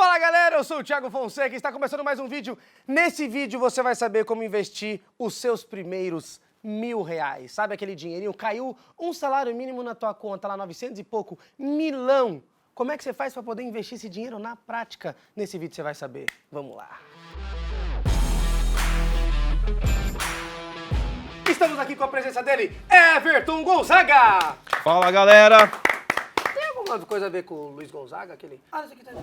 Fala galera, eu sou o Thiago Fonseca e está começando mais um vídeo. Nesse vídeo você vai saber como investir os seus primeiros R$ 1.000. Sabe aquele dinheirinho? Caiu um salário mínimo na tua conta, lá 900 e pouco, milão. Como é que você faz para poder investir esse dinheiro na prática? Nesse vídeo você vai saber. Vamos lá. Estamos aqui com a presença dele, Everton Gonzaga. Fala galera! Tem alguma coisa a ver com o Luiz Gonzaga? Aquele... Ah, isso aqui tá...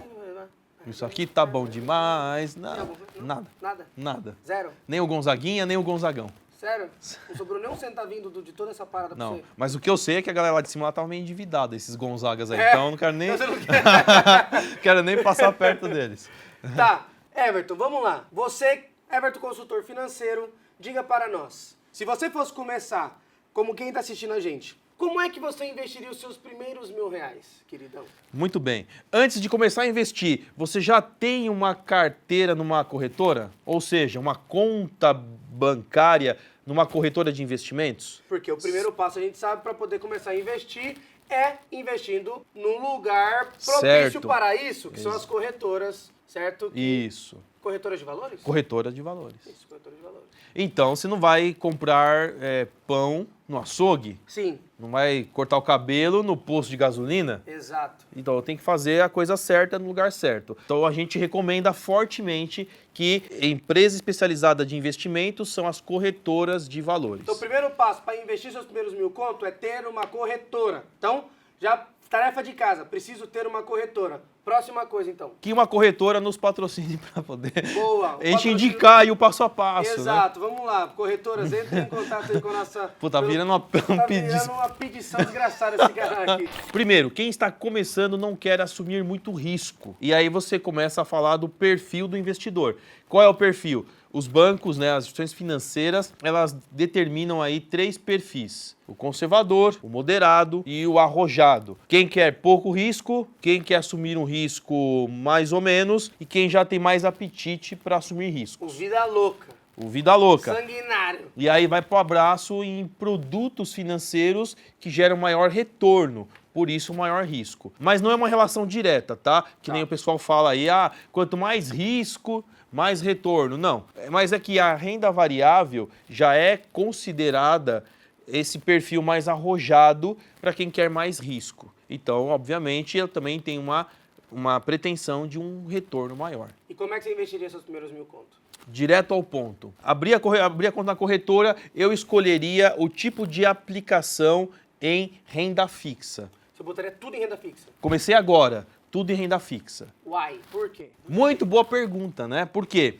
Isso aqui tá bom demais. Nada. Nada? Nada. Zero? Nem o Gonzaguinha, nem o Gonzagão. Sério? Não sobrou nem um centavinho de toda essa parada pra Não, você? mas o que eu sei é que a galera lá de cima lá tava meio endividada, esses Gonzagas aí. Então eu não quero nem... Você não quer? quero nem passar perto deles. Tá, Everton, vamos lá. Você, Everton, consultor financeiro, diga para nós. Se você fosse começar, como quem tá assistindo a gente, como é que você investiria os seus primeiros R$ 1.000, queridão? Muito bem. Antes de começar a investir, você já tem uma carteira numa corretora? Ou seja, uma conta bancária numa corretora de investimentos? Porque o primeiro passo a gente sabe para poder começar a investir é investindo num lugar propício Certo. para isso, que são as corretoras, certo? Isso. Corretoras de valores? Corretora de valores. Isso, corretoras de valores. Então, você não vai comprar pão no açougue? Sim, Não vai cortar o cabelo no posto de gasolina? exato. Então tem que fazer a coisa certa no lugar certo. Então a gente recomenda fortemente que empresa especializada de investimentos são as corretoras de valores. Então, o primeiro passo para investir seus primeiros 1.000 conto é ter uma corretora. Então, já tarefa de casa, preciso ter uma corretora. Próxima coisa, então. Que uma corretora nos patrocine para poder Boa. a gente indicar aí o passo a passo. Exato, vamos lá. Corretoras, entrem em contato aí com a nossa... Pô, tá virando uma Tá virando uma pedição desgraçada esse cara aqui. Primeiro, quem está começando não quer assumir muito risco. E aí você começa a falar do perfil do investidor. Qual é o perfil? Os bancos, né, as instituições financeiras, elas determinam aí 3 perfis. O conservador, o moderado e o arrojado. Quem quer pouco risco, quem quer assumir um risco mais ou menos e quem já tem mais apetite para assumir risco. O vida louca. O vida louca. Sanguinário. E aí vai pro abraço em produtos financeiros que geram maior retorno, por isso maior risco. Mas não é uma relação direta, tá? Que nem o pessoal fala aí, quanto mais risco, mais retorno. Não, mas é que a renda variável já é considerada esse perfil mais arrojado para quem quer mais risco. Então, obviamente, eu também tenho uma pretensão de um retorno maior. E como é que você investiria seus primeiros 1.000 conto? Direto ao ponto. Abrir a conta na corretora, eu escolheria o tipo de aplicação em renda fixa. Você botaria tudo em renda fixa? Comecei agora, tudo em renda fixa. Uai, por quê? Muito boa pergunta, né? Por quê?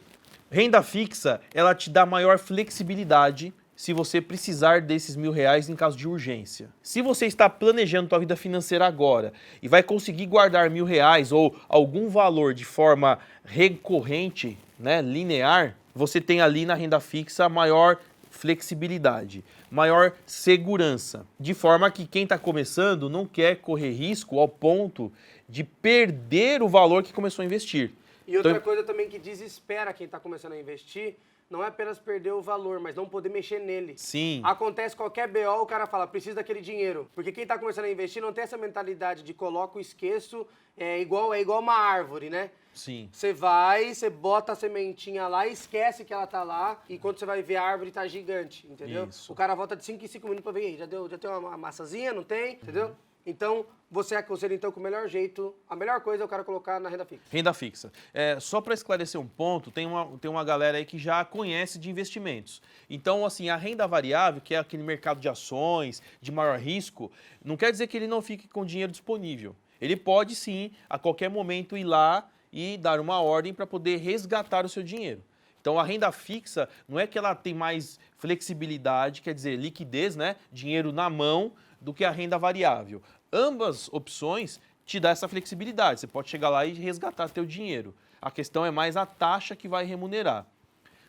Renda fixa, ela te dá maior flexibilidade se você precisar desses R$ 1.000 em caso de urgência. Se você está planejando sua vida financeira agora e vai conseguir guardar R$ 1.000 ou algum valor de forma recorrente, né, linear, você tem ali na renda fixa maior flexibilidade, maior segurança, de forma que quem está começando não quer correr risco ao ponto de perder o valor que começou a investir. E outra coisa também que desespera quem está começando a investir, não é apenas perder o valor, mas não poder mexer nele. Sim. Acontece qualquer BO, o cara fala, preciso daquele dinheiro. Porque quem está começando a investir não tem essa mentalidade de coloco, esqueço, é igual uma árvore, né? Sim. Você vai, você bota a sementinha lá, esquece que ela tá lá, e quando você vai ver a árvore tá gigante, entendeu? Isso. O cara volta de 5 em 5 minutos pra ver, já tem uma massazinha, não tem? Entendeu? Então, você aconselha então que o melhor jeito, a melhor coisa é o cara colocar na renda fixa. Renda fixa. Só para esclarecer um ponto, tem uma galera aí que já conhece de investimentos. Então, assim, a renda variável, que é aquele mercado de ações, de maior risco, não quer dizer que ele não fique com dinheiro disponível. Ele pode sim, a qualquer momento, ir lá e dar uma ordem para poder resgatar o seu dinheiro. Então, a renda fixa não é que ela tem mais flexibilidade, quer dizer, liquidez, né? Dinheiro na mão, do que a renda variável. Ambas opções te dão essa flexibilidade. Você pode chegar lá e resgatar teu dinheiro. A questão é mais a taxa que vai remunerar.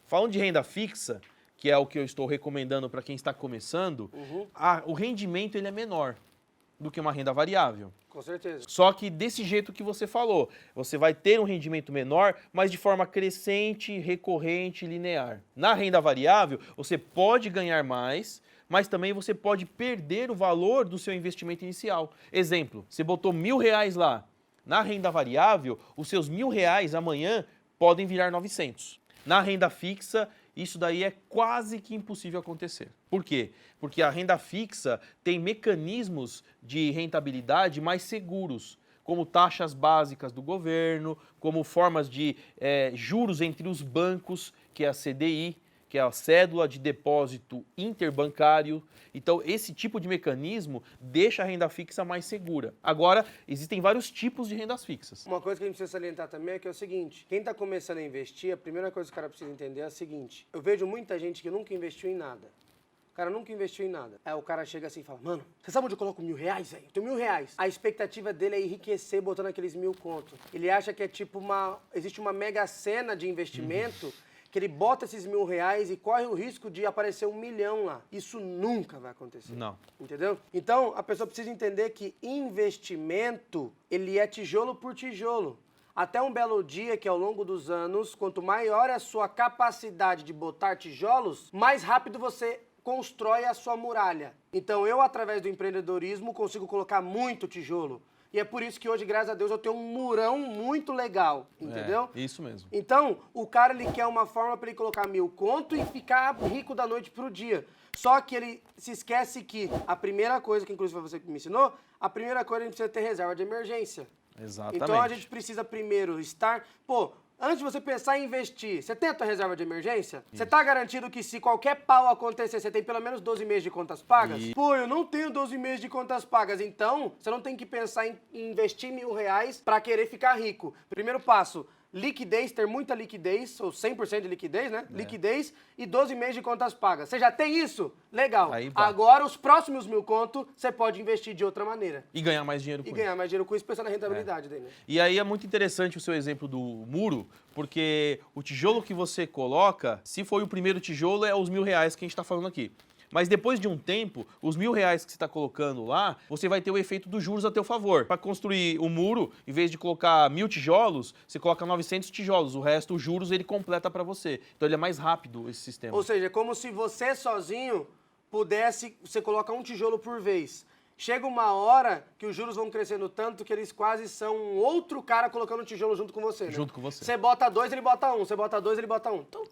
Falando de renda fixa, que é o que eu estou recomendando para quem está começando, o rendimento ele é menor do que uma renda variável. Com certeza. Só que desse jeito que você falou, você vai ter um rendimento menor, mas de forma crescente, recorrente, linear. Na renda variável, você pode ganhar mais, mas também você pode perder o valor do seu investimento inicial. Exemplo, você botou R$ 1.000 lá, Na renda variável, os seus R$1.000 amanhã podem virar 900. Na renda fixa, isso daí é quase que impossível acontecer. Por quê? Porque a renda fixa tem mecanismos de rentabilidade mais seguros, como taxas básicas do governo, como formas de juros entre os bancos, que é a CDI, que é a Cédula de Depósito Interbancário. Então, esse tipo de mecanismo deixa a renda fixa mais segura. Agora, existem vários tipos de rendas fixas. Uma coisa que a gente precisa salientar também é que é o seguinte, quem está começando a investir, a primeira coisa que o cara precisa entender é a seguinte, eu vejo muita gente que nunca investiu em nada. O cara nunca investiu em nada. Aí o cara chega assim e fala, mano, você sabe onde eu coloco R$1.000, velho? Eu tenho R$1.000. A expectativa dele é enriquecer botando aqueles 1.000 conto. Ele acha que é tipo existe uma mega cena de investimento que ele bota esses R$1.000 e corre o risco de aparecer 1 milhão lá. Isso nunca vai acontecer. Não. Entendeu? Então, a pessoa precisa entender que investimento, ele é tijolo por tijolo. Até um belo dia que ao longo dos anos, quanto maior é a sua capacidade de botar tijolos, mais rápido você constrói a sua muralha. Então eu, através do empreendedorismo, consigo colocar muito tijolo. E é por isso que hoje, graças a Deus, eu tenho um murão muito legal, entendeu? É, isso mesmo. Então, o cara, ele quer uma forma para ele colocar 1.000 conto e ficar rico da noite pro dia. Só que ele se esquece que a primeira coisa, que inclusive foi você que me ensinou, a primeira coisa a gente precisa ter reserva de emergência. Exatamente. Então a gente precisa primeiro estar... Pô, antes de você pensar em investir, você tem a tua reserva de emergência? Isso. Você tá garantido que se qualquer pau acontecer, você tem pelo menos 12 meses de contas pagas? Isso. Pô, eu não tenho 12 meses de contas pagas. Então, você não tem que pensar em investir R$1.000 para querer ficar rico. Primeiro passo, liquidez, ter muita liquidez, ou 100% de liquidez, né? Liquidez e 12 meses de contas pagas. Você já tem isso? Legal. Agora, os próximos 1.000 conto, você pode investir de outra maneira. E ganhar mais dinheiro com isso. E ganhar mais dinheiro com isso, pensando na rentabilidade dele. Né? E aí é muito interessante o seu exemplo do muro, porque o tijolo que você coloca, se foi o primeiro tijolo, é os R$1.000 que a gente está falando aqui. Mas depois de um tempo, os R$1.000 que você está colocando lá, você vai ter o efeito dos juros a teu favor. Para construir o muro, em vez de colocar 1.000 tijolos, você coloca 900 tijolos. O resto, os juros, ele completa para você. Então ele é mais rápido, esse sistema. Ou seja, é como se você sozinho pudesse, você coloca um tijolo por vez. Chega uma hora que os juros vão crescendo tanto que eles quase são um outro cara colocando um tijolo junto com você. Né? Junto com você. Você bota 2, ele bota 1. Você bota 2, ele bota 1. Então,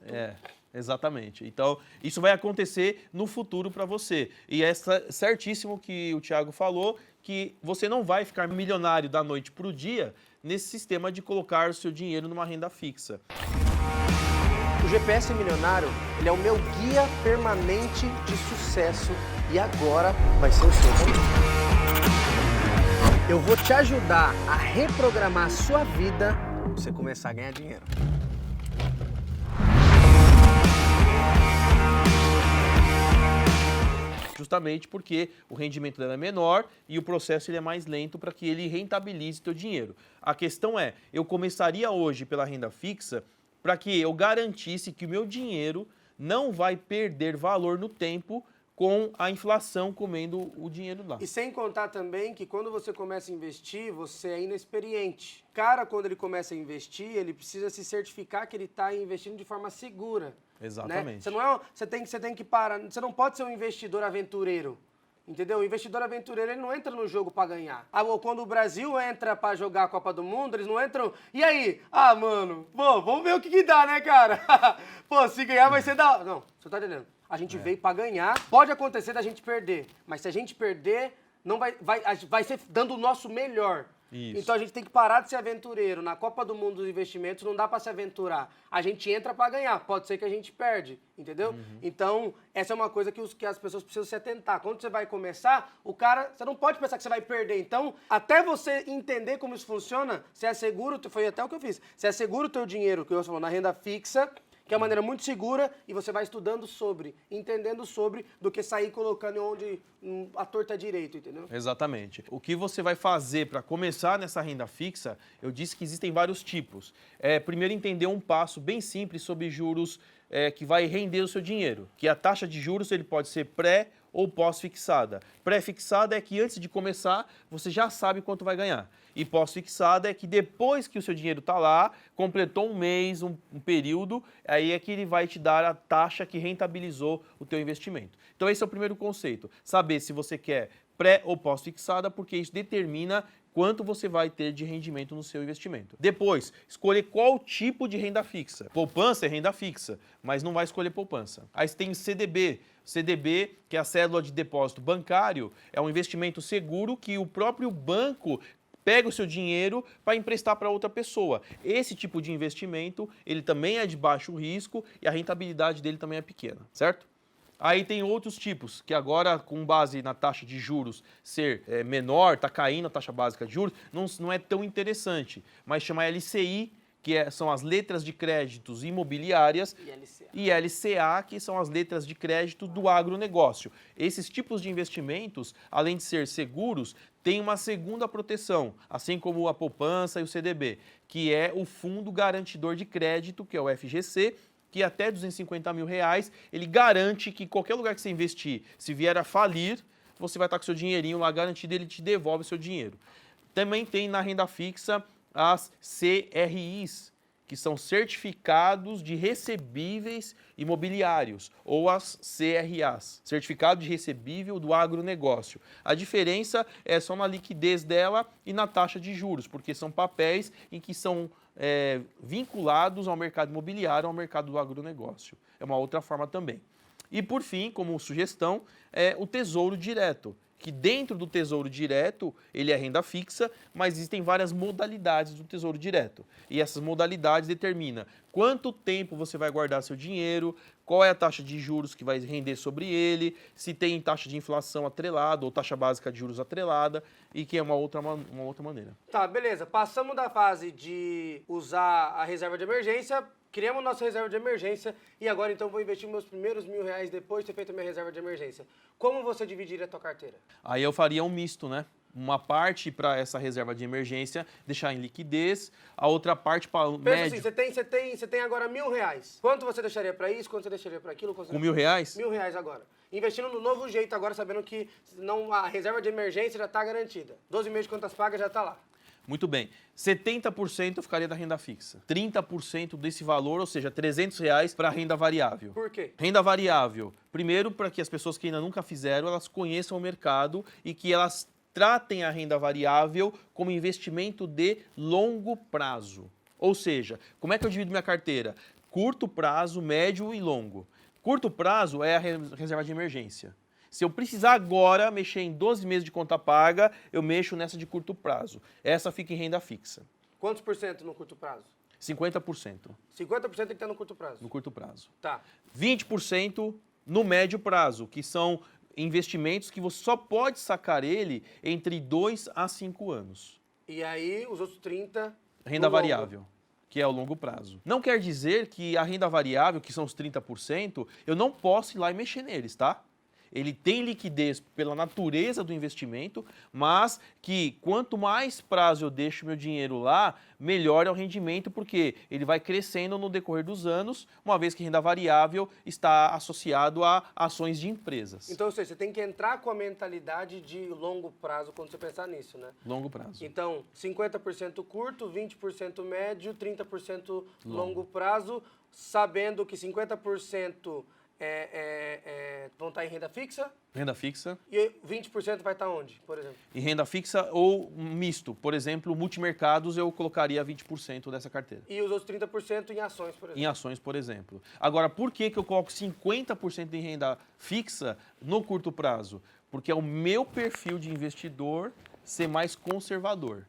exatamente. Então, isso vai acontecer no futuro para você. E é certíssimo que o Thiago falou, que você não vai ficar milionário da noite para o dia nesse sistema de colocar o seu dinheiro numa renda fixa. O GPS Milionário, ele é o meu guia permanente de sucesso e agora vai ser o seu. Eu vou te ajudar a reprogramar a sua vida para você começar a ganhar dinheiro. Justamente porque o rendimento dela é menor e o processo ele é mais lento para que ele rentabilize teu dinheiro. A questão é, eu começaria hoje pela renda fixa para que eu garantisse que o meu dinheiro não vai perder valor no tempo com a inflação comendo o dinheiro lá. E sem contar também que quando você começa a investir, você é inexperiente. O cara, quando ele começa a investir, ele precisa se certificar que ele está investindo de forma segura. Exatamente. Né? Você não é, você tem que parar, você não pode ser um investidor aventureiro. Entendeu? O investidor aventureiro, ele não entra no jogo pra ganhar. Quando o Brasil entra pra jogar a Copa do Mundo, eles não entram... E aí? Ah, mano, pô, vamos ver o que dá, né, cara? Pô, se ganhar vai ser da... Não, você tá entendendo? A gente veio pra ganhar. Pode acontecer da gente perder, mas se a gente perder, não vai ser dando o nosso melhor. Isso. Então a gente tem que parar de ser aventureiro. Na Copa do Mundo dos Investimentos não dá pra se aventurar. A gente entra pra ganhar, pode ser que a gente perde, entendeu? Então, essa é uma coisa que as pessoas precisam se atentar. Quando você vai começar, você não pode pensar que você vai perder. Então, até você entender como isso funciona, você assegura, foi até o que eu fiz, você assegura o teu dinheiro, que eu falou, na renda fixa, que é uma maneira muito segura, e você vai estudando sobre, entendendo sobre, do que sair colocando onde a torta direito, entendeu? Exatamente. O que você vai fazer para começar nessa renda fixa, eu disse que existem vários tipos. Primeiro, entender um passo bem simples sobre juros que vai render o seu dinheiro, que a taxa de juros ele pode ser pré ou pós-fixada. Pré-fixada é que antes de começar, você já sabe quanto vai ganhar. E pós-fixada é que depois que o seu dinheiro está lá, completou um mês, um período, aí é que ele vai te dar a taxa que rentabilizou o teu investimento. Então esse é o primeiro conceito, saber se você quer pré ou pós-fixada, porque isso determina quanto você vai ter de rendimento no seu investimento. Depois, escolher qual tipo de renda fixa. Poupança é renda fixa, mas não vai escolher poupança. Aí você tem CDB. CDB, que é a cédula de depósito bancário, é um investimento seguro que o próprio banco pega o seu dinheiro para emprestar para outra pessoa. Esse tipo de investimento, ele também é de baixo risco e a rentabilidade dele também é pequena, certo? Aí tem outros tipos, que agora, com base na taxa de juros ser menor, está caindo a taxa básica de juros, não é tão interessante. Mas chama LCI, que são as letras de créditos imobiliárias, e LCA, que são as letras de crédito do agronegócio. Esses tipos de investimentos, além de ser seguros, têm uma segunda proteção, assim como a poupança e o CDB, que é o Fundo Garantidor de Crédito, que é o FGC, que até R$250 mil, ele garante que qualquer lugar que você investir, se vier a falir, você vai estar com seu dinheirinho lá garantido e ele te devolve o seu dinheiro. Também tem na renda fixa as CRIs, que são certificados de recebíveis imobiliários, ou as CRAs, certificado de recebível do agronegócio. A diferença é só na liquidez dela e na taxa de juros, porque são papéis em que são vinculados ao mercado imobiliário, ao mercado do agronegócio. É uma outra forma também. E por fim, como sugestão, é o Tesouro Direto, que dentro do Tesouro Direto, ele é renda fixa, mas existem várias modalidades do Tesouro Direto. E essas modalidades determinam quanto tempo você vai guardar seu dinheiro, qual é a taxa de juros que vai render sobre ele, se tem taxa de inflação atrelada ou taxa básica de juros atrelada, e que é uma outra maneira. Tá, beleza. Passamos da fase de usar a reserva de emergência, criamos nossa reserva de emergência e agora então vou investir meus primeiros R$1.000 depois de ter feito a minha reserva de emergência. Como você dividiria a tua carteira? Aí eu faria um misto, né? Uma parte para essa reserva de emergência, deixar em liquidez, a outra parte para o médio. Assim, você tem agora R$1.000. Quanto você deixaria para isso? Quanto você deixaria para aquilo? Com R$1.000? R$1.000 agora. Investindo no novo jeito agora, sabendo que não, a reserva de emergência já está garantida. 12 meses de contas pagas já está lá. Muito bem. 70% eu ficaria da renda fixa. 30% desse valor, ou seja, R$300 para renda variável. Por quê? Renda variável. Primeiro, para que as pessoas que ainda nunca fizeram, elas conheçam o mercado e que elas tratem a renda variável como investimento de longo prazo. Ou seja, como é que eu divido minha carteira? Curto prazo, médio e longo. Curto prazo é a reserva de emergência. Se eu precisar agora mexer em 12 meses de conta paga, eu mexo nessa de curto prazo. Essa fica em renda fixa. Quantos por cento no curto prazo? 50%. 50% tem que estar no curto prazo? No curto prazo. Tá. 20% no médio prazo, que são investimentos que você só pode sacar ele entre 2 a 5 anos. E aí, os outros 30%? Renda variável, que é o longo prazo. Não quer dizer que a renda variável, que são os 30%, eu não posso ir lá e mexer neles, tá? Ele tem liquidez pela natureza do investimento, mas que quanto mais prazo eu deixo meu dinheiro lá, melhor é o rendimento, porque ele vai crescendo no decorrer dos anos, uma vez que renda variável está associado a ações de empresas. Então, ou seja, você tem que entrar com a mentalidade de longo prazo quando você pensar nisso, né? Longo prazo. Então, 50% curto, 20% médio, 30% longo prazo, sabendo que 50% vão estar em renda fixa. Renda fixa. E 20% vai estar onde, por exemplo? Em renda fixa ou misto. Por exemplo, multimercados eu colocaria 20% dessa carteira. E os outros 30% em ações, por exemplo? Em ações, por exemplo. Agora, por que eu coloco 50% em renda fixa no curto prazo? Porque é o meu perfil de investidor ser mais conservador.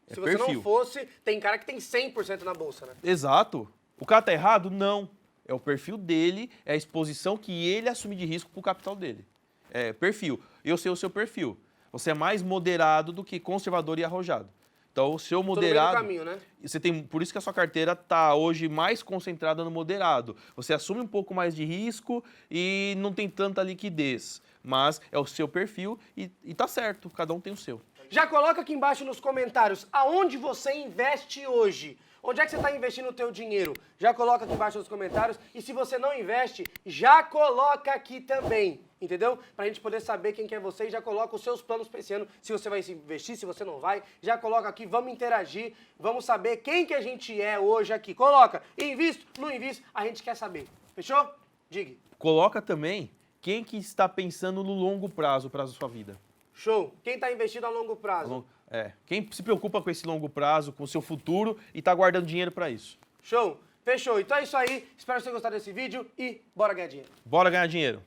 Se você não fosse, tem cara que tem 100% na bolsa, né? Exato. O cara tá errado? Não. É o perfil dele, é a exposição que ele assume de risco para o capital dele. É perfil. Eu sei o seu perfil. Você é mais moderado do que conservador e arrojado. Então, o seu moderado... Todo meio do caminho, né? Você tem, por isso que a sua carteira está hoje mais concentrada no moderado. Você assume um pouco mais de risco e não tem tanta liquidez. Mas é o seu perfil e tá certo, cada um tem o seu. Já coloca aqui embaixo nos comentários aonde você investe hoje. Onde é que você está investindo o teu dinheiro? Já coloca aqui embaixo nos comentários. E se você não investe, já coloca aqui também, entendeu? Pra gente poder saber quem que é você e já coloca os seus planos para esse ano. Se você vai investir, se você não vai, já coloca aqui, vamos interagir, vamos saber quem que a gente é hoje aqui. Coloca, invisto, não invisto, a gente quer saber. Fechou? Diga. Coloca também quem que está pensando no longo prazo para a sua vida. Show. Quem está investindo a longo prazo? Quem se preocupa com esse longo prazo, com o seu futuro e tá guardando dinheiro para isso. Show? Fechou. Então é isso aí. Espero que você tenha gostado desse vídeo e bora ganhar dinheiro. Bora ganhar dinheiro.